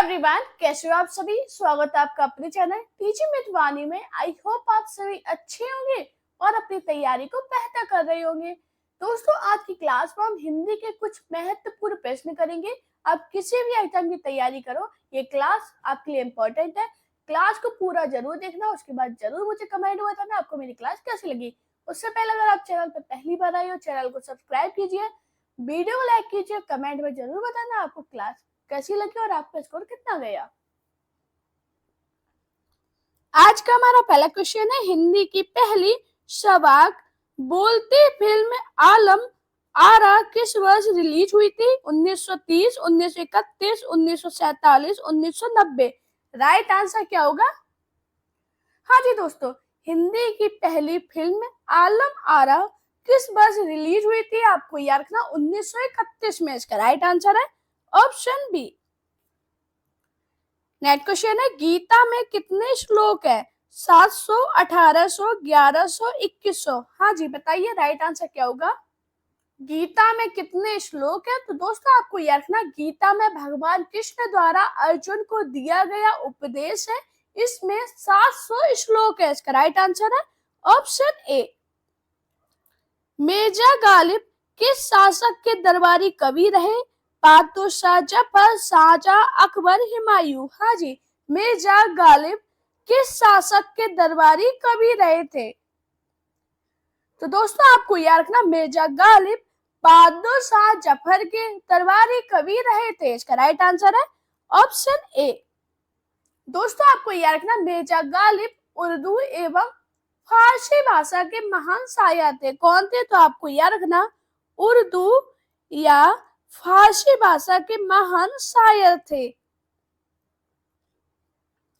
Everyone, कैसे हो आप सभी। स्वागत है आपका अपने चैनल टीचिंग विद वाणी में। आई होप आप सभी अच्छे होंगे और अपनी तैयारी को बेहतर कर रहे होंगे। दोस्तों, आज की क्लास में हम हिंदी के कुछ महत्वपूर्ण प्रश्न करेंगे। आप किसी भी आइटम की तैयारी करो, ये क्लास आपके लिए इम्पोर्टेंट है। क्लास को पूरा जरूर देखना, उसके बाद जरूर मुझे कमेंट में बताना आपको मेरी क्लास कैसी लगी। उससे पहले अगर आप चैनल पर पहली बार आए हो, चैनल को सब्सक्राइब कीजिए, वीडियो को लाइक कीजिए, कमेंट में जरूर बताना आपको क्लास कैसी लगी और आपका स्कोर कितना गया। आज का हमारा पहला क्वेश्चन है, हिंदी की पहली सवाक बोलती फिल्म आलम आरा किस वर्ष रिलीज हुई थी? 1930, 1931, 1947, 1990। राइट आंसर क्या होगा? हाँ जी दोस्तों, हिंदी की पहली फिल्म आलम आरा किस वर्ष रिलीज हुई थी? आपको याद रखना 1931 में। इसका राइट आंसर है ऑप्शन बी। नेक्स्ट क्वेश्चन है, गीता में कितने श्लोक है? 700, 1800, 1100, 2100। हाँ जी बताइए, राइट आंसर क्या होगा? गीता में कितने श्लोक है? तो दोस्तों आपको याद रखना, गीता में भगवान कृष्ण द्वारा अर्जुन को दिया गया उपदेश है। इसमें 700 श्लोक है। इसका राइट आंसर है ऑप्शन ए। मिर्जा गालिब किस शासक के दरबारी कवि रहे? बहादुर शाह, जफर, शाहजहां, अकबर, हुमायूं। हाँ जी, मिर्जा गालिब किस शासक के दरबारी कवि रहे थे? तो दोस्तों आपको याद रखना, मिर्जा गालिब बहादुर शाह जफर के दरबारी कवि रहे थे। इसका राइट आंसर है ऑप्शन ए। दोस्तों आपको याद रखना, मिर्जा गालिब उर्दू एवं फारसी भाषा के महान शायर थे। कौन थे? तो आपको याद रखना, उर्दू या फारसी भाषा के महान शायर थे।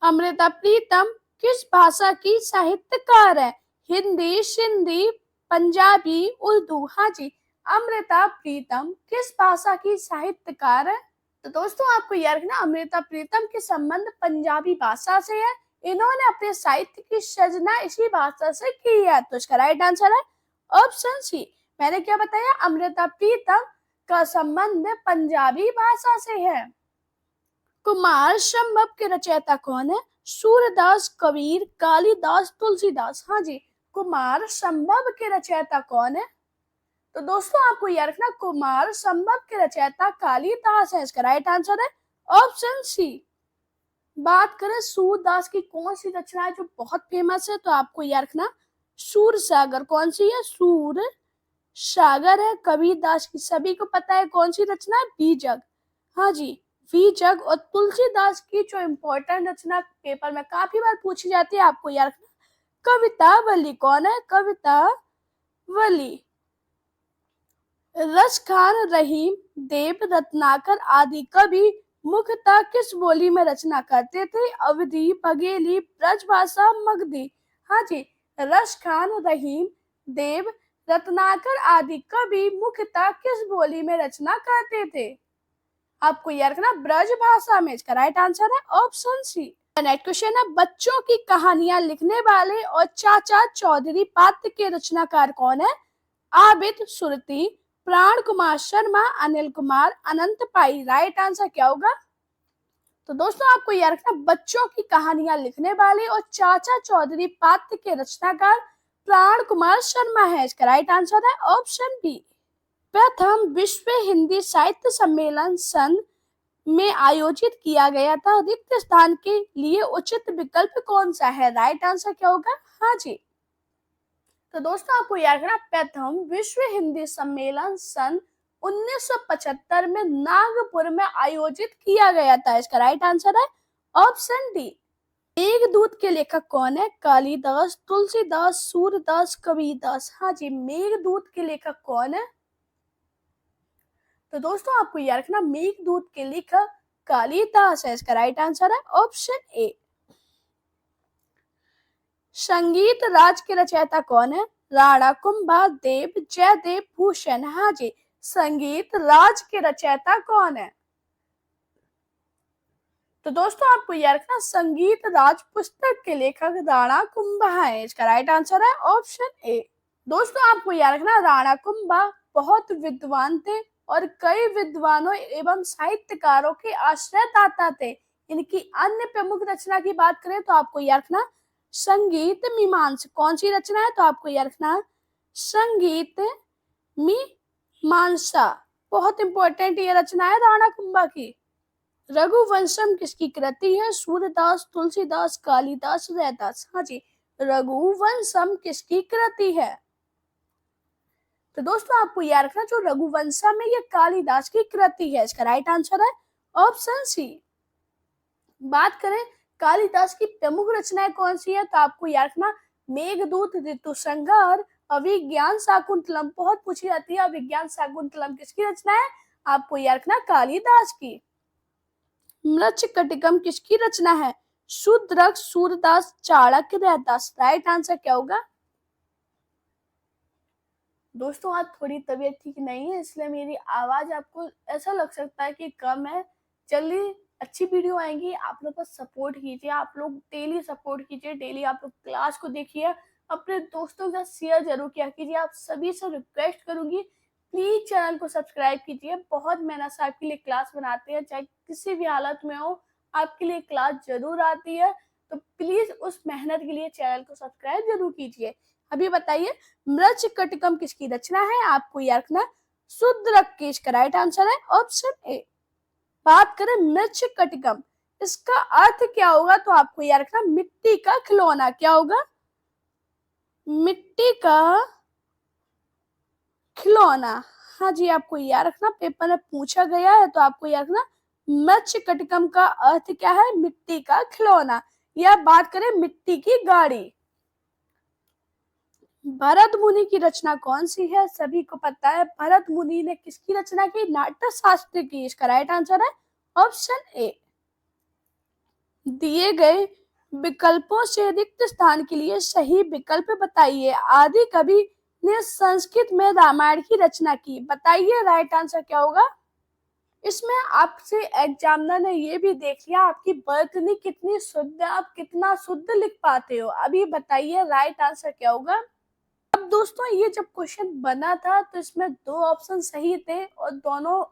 अमृता प्रीतम किस भाषा की साहित्यकार है? हिंदी, सिंधी, पंजाबी, उर्दू। हाँ जी, अमृता प्रीतम किस भाषा की साहित्यकार है? तो दोस्तों आपको याद रखना, अमृता प्रीतम के संबंध पंजाबी भाषा से है। इन्होंने अपने साहित्य की सृजना इसी भाषा से की है। तो इसका राइट आंसर है ऑप्शन सी। मैंने क्या बताया? अमृता प्रीतम का संबंध पंजाबी भाषा से है। कुमार संभव के रचयिता कौन है? सूरदास, कबीर, कालिदास, तुलसीदास। हाँ जी, कुमार संभव के रचयिता कौन है? तो दोस्तों आपको याद रखना, कुमार संभव के रचयिता कालिदास है। इसका राइट आंसर है ऑप्शन सी। बात करें सूरदास की कौन सी रचना है जो बहुत फेमस है, तो आपको याद रखना, सूर सागर। कौन सी है? सूर सागर है। कबीरदास की सभी को पता है कौन सी रचना है? बीजक। हाँ जी, बीजक। और तुलसीदास की जो इम्पोर्टेंट रचना पेपर में काफी बार पूछी जाती है, आपको याद रखना, कवितावली। कौन है? कवितावली। रसखान, रहीम, देव, रत्नाकर आदि कवि मुख्यतः किस बोली में रचना करते थे? अवधी, बघेली, ब्रजभाषा, मगधी। हाँ जी, रसखान, रहीम, देव, रत्नाकर आदि कवि मुख्यतः किस बोली में रचना करते थे? आपको याद रखना, ब्रज भाषा में। इसका राइट आंसर है ऑप्शन सी। नेक्स्ट क्वेश्चन है, बच्चों की कहानियां लिखने वाले और चाचा चौधरी पात्र के रचनाकार कौन है? आबिद सुरती, प्राण कुमार शर्मा, अनिल कुमार, अनंत पाई। राइट आंसर क्या होगा? तो दोस्तों आपको याद रखना, बच्चों की कहानियां लिखने वाले और चाचा चौधरी पात्र के रचनाकार प्राण कुमार शर्मा है। इसका राइट आंसर है ऑप्शन बी। प्रथम विश्व हिंदी साहित्य सम्मेलन सन में आयोजित किया गया था। रिक्त स्थान के लिए उचित विकल्प कौन सा है? राइट आंसर क्या होगा? हाँ जी, तो दोस्तों आपको याद रखना, प्रथम विश्व हिंदी सम्मेलन सन 1975 में नागपुर में आयोजित किया गया था। इसका राइट आंसर है ऑप्शन डी। मेघदूत के लेखक कौन है? कालिदास, तुलसीदास, सूरदास, कबीरदास। हाँ जी, मेघदूत के लेखक कौन है? तो दोस्तों आपको याद रखना, मेघदूत के लेखक कालिदास है। इसका राइट आंसर है ऑप्शन ए। संगीत राज के रचयिता कौन है? राणा कुंभा, देव, जयदेव, भूषण। हाँ जी, संगीत राज के रचयिता कौन है? तो दोस्तों आपको याद रखना, संगीत राज पुस्तक के लेखक राणा कुंभा है। इसका राइट आंसर है ऑप्शन ए। दोस्तों आपको याद रखना, राणा कुंभा बहुत विद्वान थे और कई विद्वानों एवं साहित्यकारों के आश्रयदाता थे। इनकी अन्य प्रमुख रचना की बात करें तो आपको याद रखना संगीत मीमांसा। कौन सी रचना है? तो आपको याद रखना संगीत मीमांसा। बहुत इंपॉर्टेंट ये रचना है राणा कुंभा की। रघुवंशम किसकी कृति है? सूरदास, तुलसीदास, कालिदास, रैदास। हाँ जी, रघुवंशम किसकी कृति है? तो दोस्तों आपको याद रखना जो रघुवंशम है ये कालिदास की कृति है। इसका राइट आंसर है ऑप्शन सी। बात करें कालिदास की प्रमुख रचनाएं कौन सी है? तो आपको याद रखना मेघदूत, ऋतुसंहार, अभिज्ञान शाकुंतलम। बहुत पूछी जाती है अभिज्ञान शाकुंतलम किसकी रचना है? आपको याद रखना कालिदास की। मृच्छकटिकम किसकी रचना है? शूद्रक, सूरदास, चाणक्य, रैदास। राइट आंसर क्या होगा? दोस्तों आज थोड़ी तबीयत ठीक नहीं है इसलिए मेरी आवाज आपको ऐसा लग सकता है कि कम है। चलिए अच्छी वीडियो आएंगी, आप लोग बस सपोर्ट कीजिए, आप लोग डेली सपोर्ट कीजिए, डेली आप लोग क्लास को देखिए, अपने दोस्तों के साथ शेयर जरूर किया कीजिए। आप सभी से रिक्वेस्ट करूंगी प्लीज चैनल को सब्सक्राइब कीजिए। बहुत मेहनत से आपके लिए क्लास बनाते हैं, चाहे किसी भी हालत में हो आपके लिए क्लास जरूर आती है। तो प्लीज उस मेहनत के लिए चैनल को सब्सक्राइब जरूर कीजिए। अभी बताइए मृच्छकटिकम किसकी रचना है? आपको याद रखना शूद्रक की। इसका राइट आंसर है ऑप्शन ए। बात करें मृच्छकटिकम, इसका अर्थ क्या होगा? तो आपको याद रखना मिट्टी का खिलौना। क्या होगा? मिट्टी का खिलौना। हाँ जी, आपको याद रखना पेपर में पूछा गया है तो आपको याद रखना मृच्छकटिकम का अर्थ क्या है? मिट्टी का खिलौना। या बात करें मिट्टी की गाड़ी। भरत मुनि की रचना कौन सी है? सभी को पता है भरत मुनि ने किसकी रचना की? नाट्य शास्त्र की। इसका राइट आंसर है ऑप्शन ए। दिए गए विकल्पों से रिक्त स्थान के लिए सही विकल्प बताइए। आदि कवि ने संस्कृत में रामायण की रचना की। बताइए राइट आंसर क्या होगा? इसमें आपसे एग्जामिनर ने ये भी देख लिया आपकी वर्तनी कितनी शुद्ध है, आप कितना शुद्ध लिख पाते हो। अभी बताइए राइट आंसर क्या होगा? अब दोस्तों ये जब क्वेश्चन बना था तो इसमें दो ऑप्शन सही थे और दोनों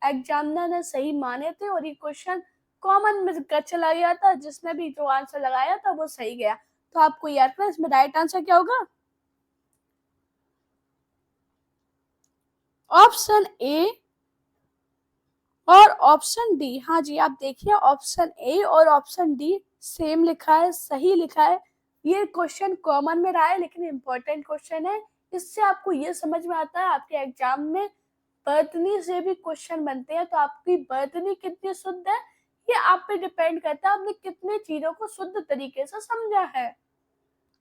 एग्जामिनर ने सही माने थे और ये क्वेश्चन कॉमन में चला गया था। जिसने भी जो आंसर लगाया था वो सही गया। तो आपको याद रखना इसमें राइट आंसर क्या होगा? ऑप्शन ए और ऑप्शन डी। हाँ जी, आप देखिए ऑप्शन ए और ऑप्शन डी सेम लिखा है, सही लिखा है। ये क्वेश्चन कॉमन में रहा है लेकिन इम्पोर्टेंट क्वेश्चन है। इससे आपको ये समझ में आता है आपके एग्जाम में वर्तनी से भी क्वेश्चन बनते हैं तो आपकी वर्तनी कितनी शुद्ध है ये आप पे डिपेंड करता है आपने कितने चीजों को शुद्ध तरीके से समझा है।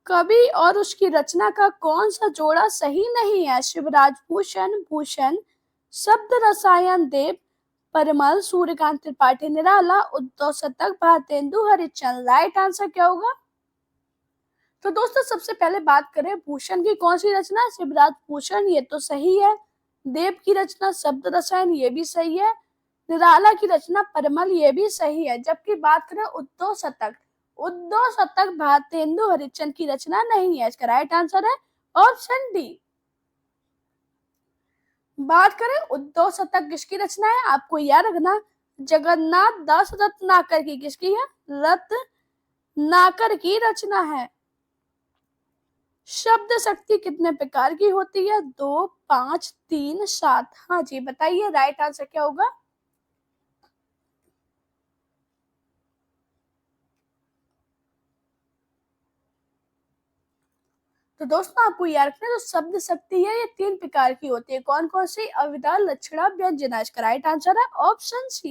कवि और उसकी रचना का कौन सा जोड़ा सही नहीं है? शिवराज भूषण, भूषण, शब्द रसायन देव, परिमल, सूर्यकांत त्रिपाठी निराला, उद्धव शतक, भारतेंदु हरिश्चंद्र। राइट आंसर क्या होगा? तो दोस्तों सबसे पहले बात करें भूषण की कौन सी रचना? शिवराज भूषण, ये तो सही है। देव की रचना शब्द रसायन, ये भी सही है। निराला की रचना परिमल, ये भी सही है। जबकि बात करें उद्धव शतक, उद्धव शतक भारतेंदु हरिश्चंद्र की रचना नहीं है। इसका राइट आंसर है ऑप्शन डी। बात करें उद्धव शतक किसकी रचना है? आपको याद रखना जगन्नाथ दास रत्नाकर की। किसकी है? रत्नाकर की रचना है। शब्द शक्ति कितने प्रकार की होती है? 2, 5, 3, 7। हाँ जी, बताइए राइट आंसर क्या होगा? तो दोस्तों आपको याद रखना जो शब्द शक्ति है ये 3 प्रकार की होती है। कौन कौन सी? अविदा, लक्षणा, व्यंजना। इसका राइट आंसर है ऑप्शन सी।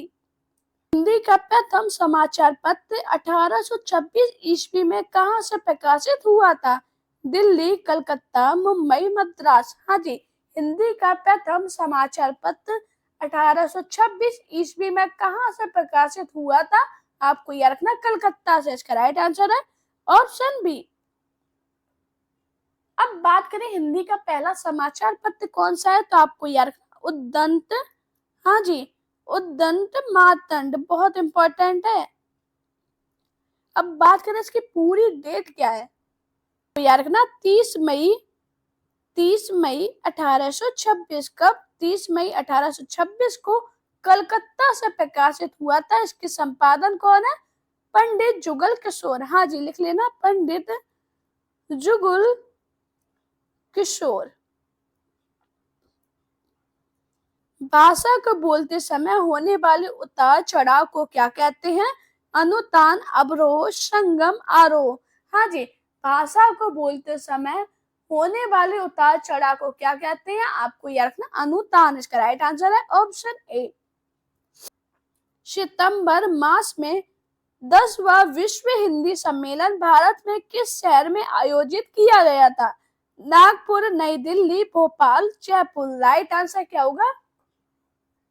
हिंदी का प्रथम समाचार पत्र 1826 ईस्वी में कहाँ से प्रकाशित हुआ था? दिल्ली, कलकत्ता, मुंबई, मद्रास। हाँ जी, हिंदी का प्रथम समाचार पत्र 1826 ईस्वी में कहाँ से प्रकाशित हुआ था? आपको याद रखना कलकत्ता से। इसका राइट आंसर है ऑप्शन बी। अब बात करें हिंदी का पहला समाचार पत्र कौन सा है? तो आपको याद रखना उद्दंत। हाँ जी, उद्दंत मातंड, बहुत इंपॉर्टेंट है। अब बात करें इसकी पूरी डेट क्या है? तो याद रखना 30 मई 1826। कब? 30 मई 1826 को कलकत्ता से प्रकाशित हुआ था। इसके संपादन कौन है? पंडित जुगल किशोर। हाँ जी, लिख लेना, पंडित जुगल किशोर। भाषा को बोलते समय होने वाले उतार चढ़ाव को क्या कहते हैं? अनुतान, अवरोह, संगम, आरोह। हाँ जी, भाषा को बोलते समय होने वाले उतार चढ़ाव को क्या कहते हैं? आपको याद रखना, अनुतान। इसका राइट आंसर है ऑप्शन ए। सितंबर मास में 10वां विश्व हिंदी सम्मेलन भारत में किस शहर में आयोजित किया गया था? नागपुर, नई दिल्ली, भोपाल, जयपुर। राइट आंसर क्या होगा?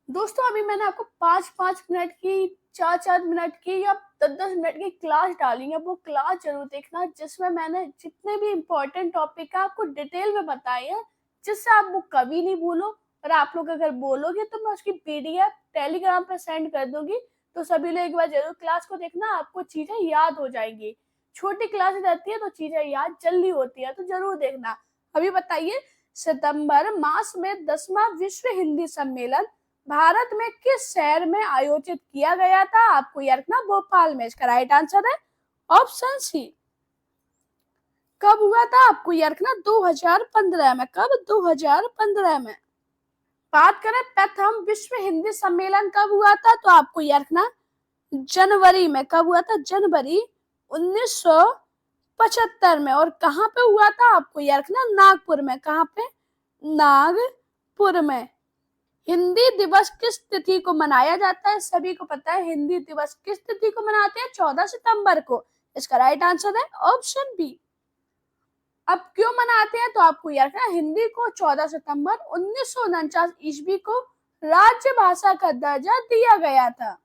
दोस्तों अभी मैंने आपको 5-5 मिनट की, 4-4 मिनट की या 10-10 मिनट की क्लास डाली है। वो क्लास जरूर देखना, जिसमें मैंने जितने भी इम्पोर्टेंट टॉपिक है आपको डिटेल में बताए हैं, जिससे आप वो कभी नहीं भूलो। और आप लोग अगर बोलोगे तो मैं उसकी पीडीएफ टेलीग्राम पर सेंड कर दूंगी। तो सभी लोग एक बार जरूर क्लास को देखना, आपको चीजें याद हो जाएंगी। छोटी क्लास रहती है तो चीजें याद जल्दी होती है, तो जरूर देखना। अभी बताइए, सितंबर मास में 10वां विश्व हिंदी सम्मेलन भारत में किस शहर में आयोजित किया गया था? आपको याद रखना, भोपाल में। इसका राइट आंसर है ऑप्शन सी। कब हुआ था? आपको याद रखना 2015 में। कब? 2015 में। बात करें प्रथम विश्व हिंदी सम्मेलन कब हुआ था, तो आपको याद रखना जनवरी में। कब हुआ था? जनवरी 1975 में। और कहाँ पे हुआ था? आपको याद रखना नागपुर में। कहाँ पे? नागपुर में। हिंदी दिवस किस तिथि को मनाया जाता है? सभी को पता है हिंदी दिवस किस तिथि को मनाते हैं? 14 सितंबर को। इसका राइट आंसर है ऑप्शन बी। अब क्यों मनाते हैं? तो आपको याद रखना, हिंदी को 14 सितंबर 1949 ईस्वी को राज्य भाषा का दर्जा दिया गया था।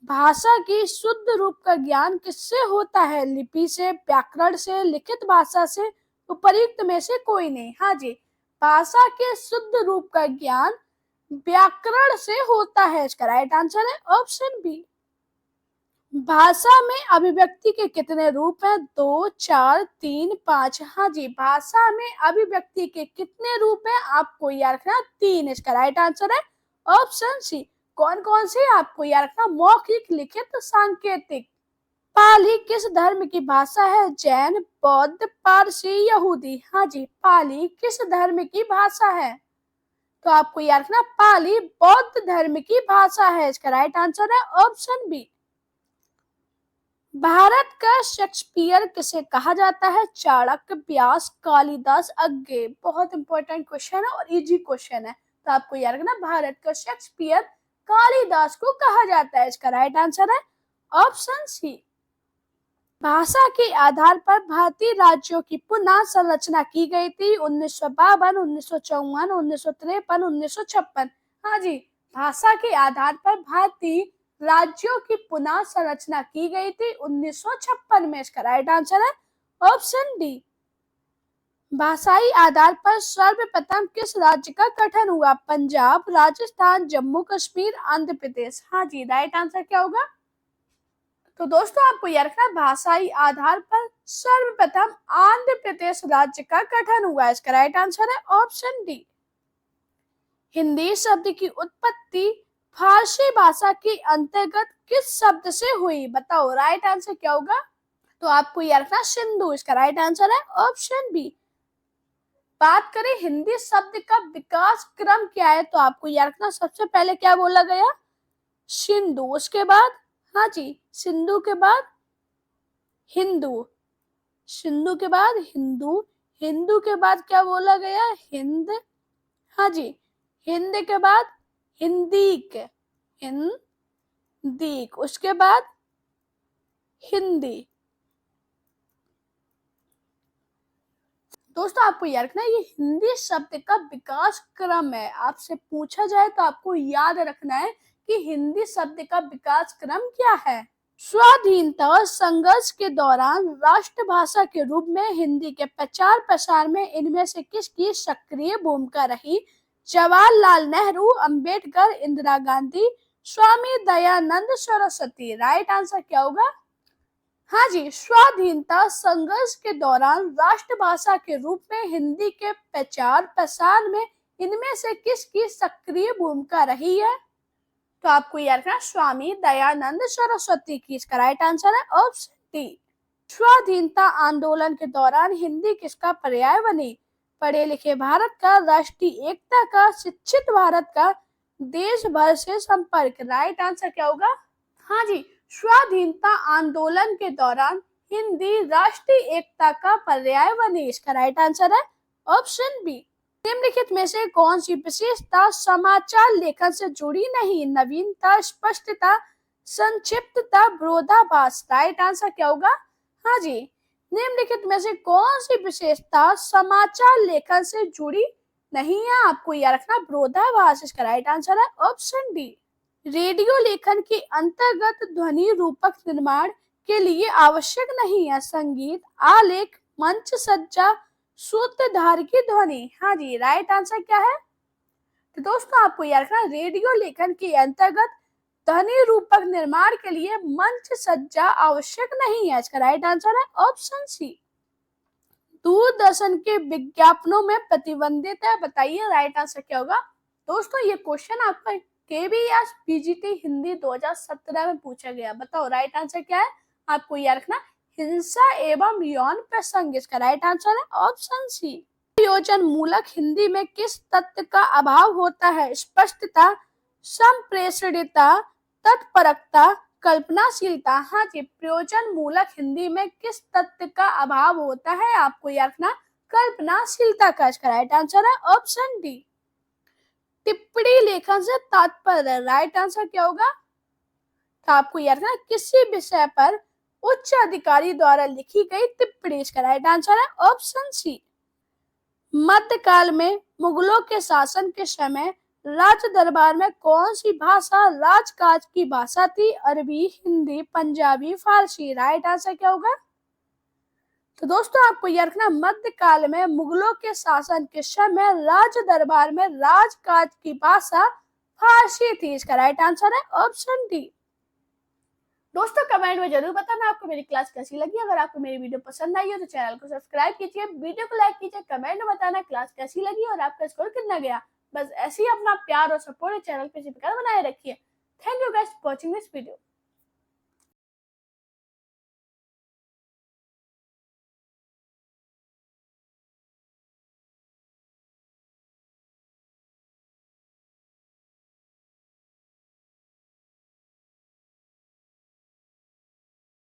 भाषा की शुद्ध रूप का ज्ञान किससे होता है? लिपि से, व्याकरण से, लिखित भाषा से, उपर्युक्त में से कोई नहीं। हाँ जी, भाषा के शुद्ध रूप का ज्ञान व्याकरण से होता है। इसका राइट आंसर है ऑप्शन बी। भाषा में अभिव्यक्ति के कितने रूप हैं? 2, 4, 3, 5। हाँ जी, भाषा में अभिव्यक्ति के कितने रूप हैं? आपको याद रखना 3। इसका राइट आंसर है ऑप्शन सी। कौन कौन से? आपको याद रखना, मौखिक, लिखित, सांकेतिक। पाली किस धर्म की भाषा है? जैन, बौद्ध, पारसी, यहूदी। हाँ जी, पाली किस धर्म की भाषा है? तो आपको याद रखना, पाली बौद्ध धर्म की भाषा है। इसका राइट आंसर है ऑप्शन बी। भारत का शेक्सपियर किसे कहा जाता है? चाणक्य, व्यास, कालिदास, अज्ञे। बहुत इंपॉर्टेंट क्वेश्चन है और इजी क्वेश्चन है, तो आपको याद रखना, भारत का शेक्सपियर कालिदास को कहा जाता है। इसका राइट आंसर है ऑप्शन सी। भाषा के आधार पर भारतीय राज्यों की पुनः संरचना की गई थी 1952, 1954, 1953, 1956। हाँ जी, भाषा के आधार पर भारतीय राज्यों की पुनः संरचना की गई थी 1956 में। इसका राइट आंसर है ऑप्शन डी। भाषाई आधार पर सर्वप्रथम किस राज्य का गठन हुआ? पंजाब, राजस्थान, जम्मू कश्मीर, आंध्र प्रदेश। हाँ जी, राइट आंसर क्या होगा? तो दोस्तों आपको याद रखना, भाषाई आधार पर सर्वप्रथम आंध्र प्रदेश राज्य का गठन हुआ। इसका राइट आंसर है ऑप्शन डी। हिंदी शब्द की उत्पत्ति फारसी भाषा के अंतर्गत किस शब्द से हुई? बताओ, राइट आंसर क्या होगा? तो आपको याद रखना सिंधु। इसका राइट आंसर है ऑप्शन बी। बात करें हिंदी शब्द का विकास क्रम क्या है, तो आपको याद रखना, सबसे पहले क्या बोला गया? सिंधु। उसके बाद, हाँ जी, सिंधु के बाद हिंदू, सिंधु के बाद हिंदू, हिंदू के बाद क्या बोला गया? हिंद। हाँ जी, हिंद के बाद हिंदीक, हिंदीक। उसके बाद हिंदी। दोस्तों आपको याद रखना, ये हिंदी शब्द का विकास क्रम है। आपसे पूछा जाए तो आपको याद रखना है कि हिंदी शब्द का विकास क्रम क्या है। स्वाधीनता संघर्ष के दौरान राष्ट्रभाषा के रूप में हिंदी के प्रचार प्रसार में इनमें से किसकी सक्रिय भूमिका रही? जवाहरलाल नेहरू, अंबेडकर, इंदिरा गांधी, स्वामी दयानंद सरस्वती। राइट आंसर क्या होगा? हाँ जी, स्वाधीनता संघर्ष के दौरान राष्ट्रभाषा के रूप में हिंदी के प्रचार प्रसार में इनमें से किसकी सक्रिय भूमिका रही है? तो आपको याद रखना स्वामी दयानंद सरस्वती की। इसका राइट आंसर है ऑप्शन डी। स्वाधीनता आंदोलन के दौरान हिंदी किसका पर्याय बनी? पढ़े लिखे भारत का, राष्ट्रीय एकता का, शिक्षित भारत का, देश भर से संपर्क। राइट आंसर क्या होगा? हाँ जी, स्वाधीनता आंदोलन के दौरान हिंदी राष्ट्रीय एकता का पर्याय बनी। इसका राइट आंसर है ऑप्शन बी। निम्नलिखित में से कौन सी विशेषता समाचार लेखन से जुड़ी नहीं? नवीनता, स्पष्टता, संक्षिप्तता, विरोधाभास। राइट आंसर क्या होगा? हाँ जी, निम्नलिखित में से कौन सी विशेषता समाचार लेखन से जुड़ी नहीं है? आपको यह रखना विरोधाभास। इसका राइट आंसर है ऑप्शन डी। रेडियो लेखन के अंतर्गत ध्वनि रूपक निर्माण के लिए आवश्यक नहीं है संगीत, आलेख, मंच सज्जा, सूत्रधार की ध्वनि। हाँ जी, राइट आंसर क्या है? तो दोस्तों आपको याद रखना रेडियो लेखन के अंतर्गत ध्वनि रूपक निर्माण के लिए मंच सज्जा आवश्यक नहीं है। इसका राइट आंसर है ऑप्शन सी। दूरदर्शन के विज्ञापनों में प्रतिबंधित है, बताइए राइट आंसर क्या होगा? दोस्तों ये क्वेश्चन आपका केबीएस पीजीटी हिंदी 2017 में पूछा गया। बताओ राइट आंसर क्या है? आपको याद रखना हिंसा एवं यौन प्रसंग। इसका राइट आंसर है ऑप्शन सी। प्रयोजन मूलक हिंदी में किस तत्व का अभाव होता है? स्पष्टता, संप्रेषणीयता, तत्परकता, कल्पनाशीलता। हाँ जी, प्रयोजन मूलक हिंदी में किस तत्व का अभाव होता है? आपको याद रखना कल्पनाशीलता का। इसका राइट आंसर है ऑप्शन डी। टिप्पणी लेखन से तात्पर्य। राइट आंसर क्या होगा? तो आपको याद रखना किसी विषय पर उच्च अधिकारी द्वारा लिखी गई टिप्पणी। इसका राइट आंसर है ऑप्शन सी। मध्यकाल में मुगलों के शासन के समय राज दरबार में कौन सी भाषा राजकाज की भाषा थी? अरबी, हिंदी, पंजाबी, फारसी। राइट आंसर क्या होगा? तो दोस्तों आपको याद रखना मध्यकाल में मुगलों के शासन के समय राज दरबार में राजकाज की भाषा फारसी थी। इसका राइट आंसर है ऑप्शन डी। दोस्तों कमेंट में जरूर बताना आपको मेरी क्लास कैसी लगी। अगर आपको मेरी वीडियो पसंद आई हो तो चैनल को सब्सक्राइब कीजिए, वीडियो को लाइक कीजिए, कमेंट में बताना क्लास कैसी लगी और आपका स्कोर कितना गया। बस ऐसे ही अपना प्यार और सपोर्ट चैनल पे बनाए रखिए। Thank you guys for watching this video.